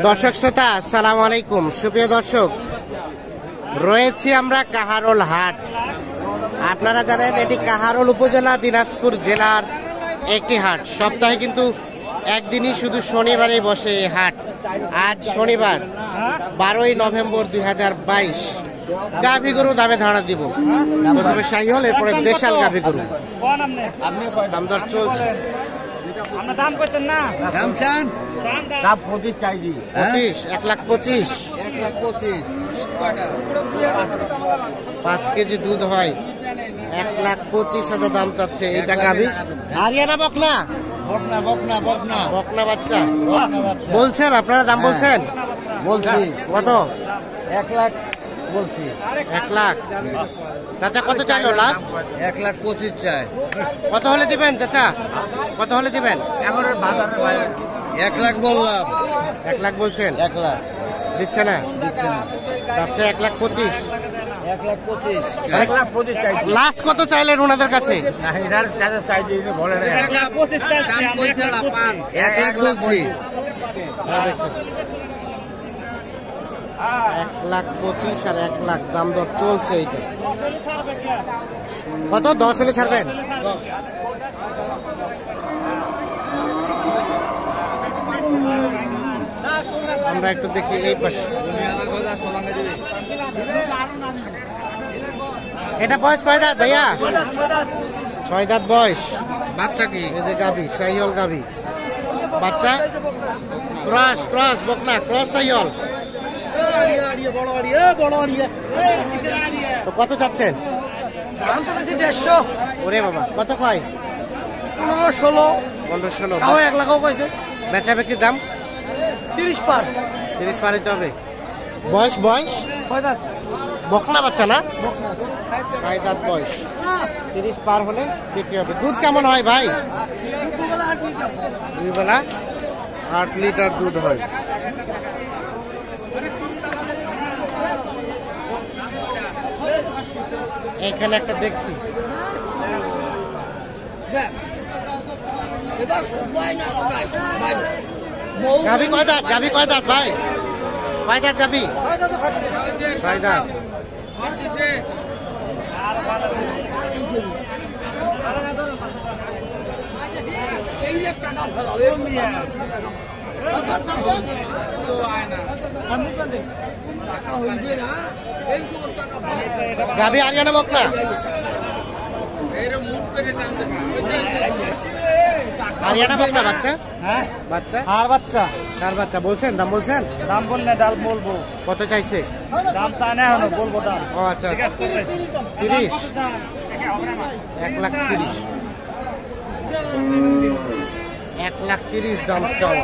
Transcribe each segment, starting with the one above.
দর্শক শ্রোতা আসসালামু আলাইকুম। সুপ্রিয় দর্শক, রয়েছি আমরা কাহারোল হাট। আপনারা জানেন এটি কাহারোল উপজেলা দিনাজপুর জেলার একটি হাট। সপ্তাহে কিন্তু একদিনই শুধু শনিবারে বসে এই হাট। আজ শনিবার 12ই নভেম্বর 2022। গাভী গরু দামে ধারণা দিব। প্রথমে শাহিওয়াল, এরপরে দেশাল গাভী গরু। দাম দর চলছে। দাম করতেন না, দাম চান, দাম 25 চাইছি। 25, 1,25,000। 1,25,000। 5 কেজি দুধ হয়, 1,25,000 দাম চাচ্ছে। এইটা গাভী হারিয়ানা বকনা, বকনা বকনা বকনা বকনা বাচ্চা বাচ্চা বলছেন আপনারা? দাম বলছেন? বলছি কত? 1 লাখ বলছি। 1 লাখ। চাচা কত চাইলো লাস্ট? 1,25,000 চাই। কত হলে দিবেন চাচা? কত হলে দিবেন? 1 লাখ বললাম। 1 লাখ বলছেন? 1 লাখ দিচ্ছে না? দিচ্ছে না। চাচ্ছে 1,25,000। 1,25,000 1,25,000 চাইছি। লাস্ট কত চাইলেন ওনাদের কাছে? 1 লাখ বলছি। দেখছেন 1,25,000 আর 1 লাখ দাম দর চলছে। এইটা কত? 10 হলে ছাড়বেন? আমরা একটু দেখি এই পাশে। এটা বয়স কয় দাঁত ভাইয়া? 6 দাঁত বয়স। বাচ্চা কি? এই যে গাভী, শাহিওয়াল গাভী বাচ্চা। ক্রস ক্রস বকনা, ক্রস শাহিওয়াল। তো কত চাচ্ছেন? 150। ওরে বাবা, কত কয়? 15-16। 1 লাখও কইছে। বেচা বিক্রির দাম 30 পার। 30 পার হইতে হবে। বয়স বয়স 6 দাঁত বকনা বাচ্চা না? 6 দাঁত বয়স। 30 পার হলে বিক্রি হবে। দুধ কেমন হয় ভাই? দুই বেলা 8 লিটার দুধ হয়। এখানে একটা দেখছি গাভী। কয় দাঁত? গাভী কয় দাঁত ভাই? কয় দাঁত গাভী? 6 দাঁত। গাভী হারিয়ানা বকনা? হারিয়ানা বকনা বাচ্চা? হ্যাঁ বাচ্চা আর বাচ্চা। কার বাচ্চা বলছেন? দাম বলছেন? দাম বললে ডাল বলবো। কত চাইছে? দাম তা না হলো বলবো দাম। ও আচ্ছা, 30। 1,30,000। 1,30,000 দাম চাওয়া।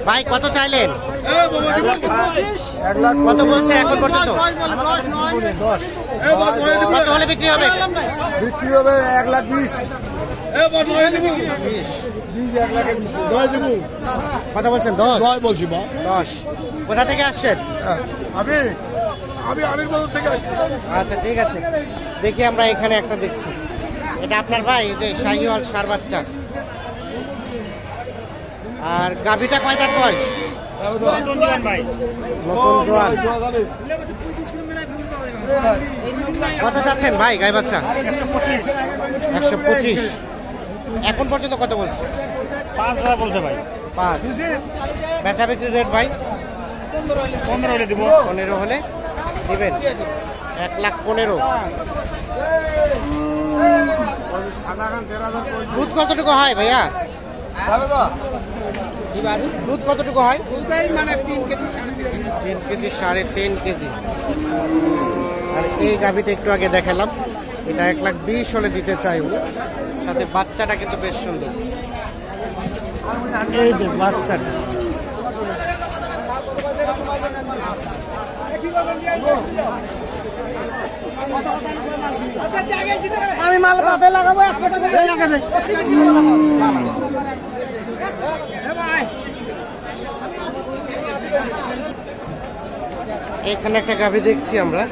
ভাই কত চাইলেন? 1 লাখ কত বলছে এখন পর্যন্ত? 10। কত হলে বিক্রি হবে? বিক্রি হবে 1,20,000। 20। 1,20,000 কথা বলছেন? 10 বলছি। 10। কোথা থেকে আসছেন? আমি আমিরবাজার থেকে আসছি। আচ্ছা ঠিক আছে, দেখি আমরা এখানে একটা দেখছি। এটা আপনার ভাই? এই যে শাহিওয়াল সার বাচ্চা। আর গাভীটা কয় দাঁত বয়স? নতুন জোয়ান। কত চাচ্ছেন ভাই গাই বাচ্চা? 125। এখন পর্যন্ত কত বলছে? 5,000 বলছে ভাই। 5। বেচা বিক্রির রেট ভাই? 15 হলে দিব। 15 হলে দিবেন? 1,15,000। দুধ কতটুকু হয় ভাইয়া? দুধ কতটুকু হয়? 3 কেজি 3 কেজি 3.5 কেজি। আর এই গাভীটা একটু আগে দেখালাম, এটা 1,20,000 হলে দিতে চাইব। সাথে বাচ্চাটা কিন্তু বেশ সুন্দর। এই যে বাচ্চাটা আমি মাল পাতে লাগাবো। এখানে একটা গাভী দেখছি আমরা।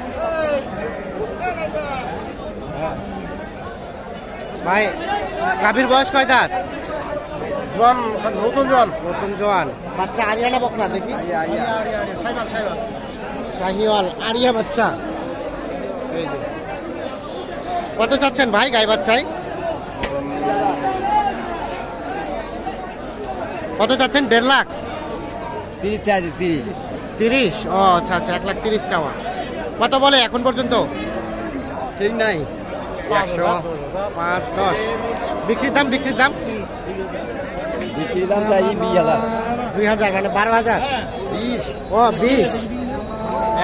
ভাই গাভীর বয়স কয় দাঁত? জোয়ান, নতুন জোয়ান। নতুন জোয়ান। বাচ্চা আরিয়া না বকনা দেখি? শাহিওয়াল আরিয়া বাচ্চা। এই যে কত চাচ্ছেন ভাই গাই বাচ্চায়? কত চাচ্ছেন? 1.5 লাখ? 30। ও আচ্ছা আচ্ছা, 1,30,000 চাওয়া। কত বলে এখন পর্যন্ত? ঠিক নাই, 5-10। বিক্রির দাম? বিক্রির দাম বিক্রির দাম চাই 20,000। 2,000 মানে 12,000? 20। ও 20।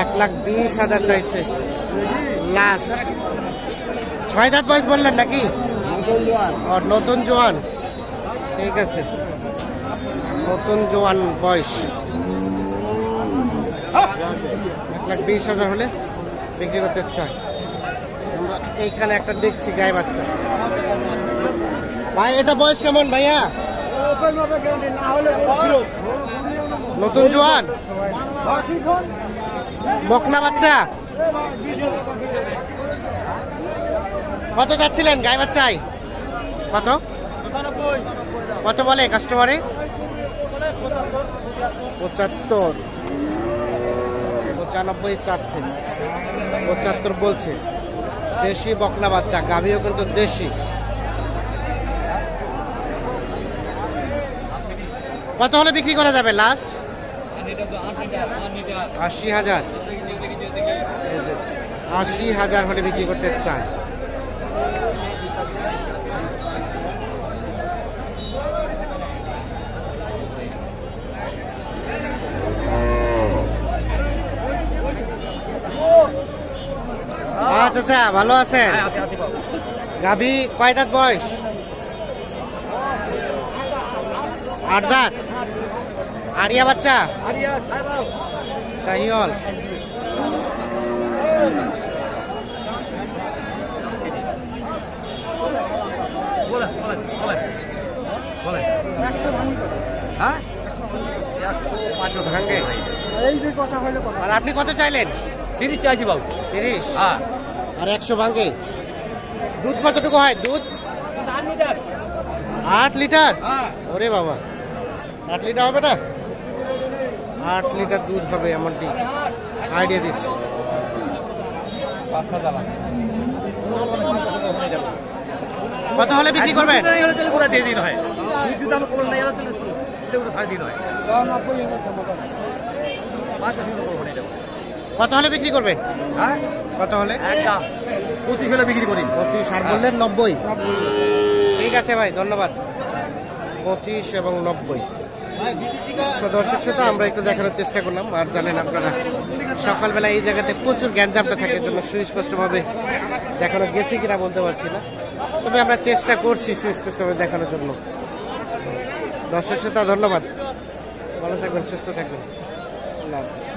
1,20,000 চাইছে লাস্ট। 6 দাঁত বয়স বললেন নাকি? ও নতুন জোয়ান। ঠিক আছে, নতুন জোয়ান বয়স। 1,20,000 হলে বিক্রি করতে চাই। আমরা এইখানে একটা দেখছি গাই বাচ্চা। ভাই এটা বয়স কেমন ভাইয়া? নতুন জোয়ান বকনা বাচ্চা। কত যাচ্ছিলেন গাই বাচ্চায়? কত কত বলে কাস্টমারে? 75। 95 চাচ্ছে, 75 বলছে। দেশি বকনা বাচ্চা, গাভীও কিন্তু দেশি। কত হলে বিক্রি করা যাবে লাস্ট? 80,000। 80,000 হলে বিক্রি করতে চায়। আচ্ছা, ভালো আছেন? গাভী কয় দাঁত বয়স? 8 দাঁত। আরিয়া বাচ্চা? শাহিওয়াল। ভাঙ্গে। আর আপনি কত চাইলেন? 30 চাইছি বাবু। 30? হ্যাঁ। আর 100 ভাঙ্গে। দুধ কতটুকু হয়? দুধ 8 লিটার? ওরে বাবা, 8 লিটার হবে না? 8 লিটার দুধ হবে এমনটি আইডিয়া দিচ্ছি। কত হলে বিক্রি করবেন? কত হলে বিক্রি করবেন? কত হলে? 25 হলে বিক্রি করি। 25। আর বললেন 90? ঠিক আছে ভাই, ধন্যবাদ। 25 এবং 90। তো দর্শক শ্রোতা, আমরা একটু দেখানোর চেষ্টা করলাম। আর জানেন আপনারা সকালবেলা এই জায়গাতে প্রচুর গ্যাঞ্জামটা থাকে, জন্য সুস্পষ্টভাবে দেখানো গেছে কিনা বলতে পারছি না, তবে আমরা চেষ্টা করছি সুস্পষ্টভাবে দেখানোর জন্য। দর্শক শ্রোতা ধন্যবাদ, ভালো থাকবেন, সুস্থ থাকবেন, আল্লাহ হাফেজ।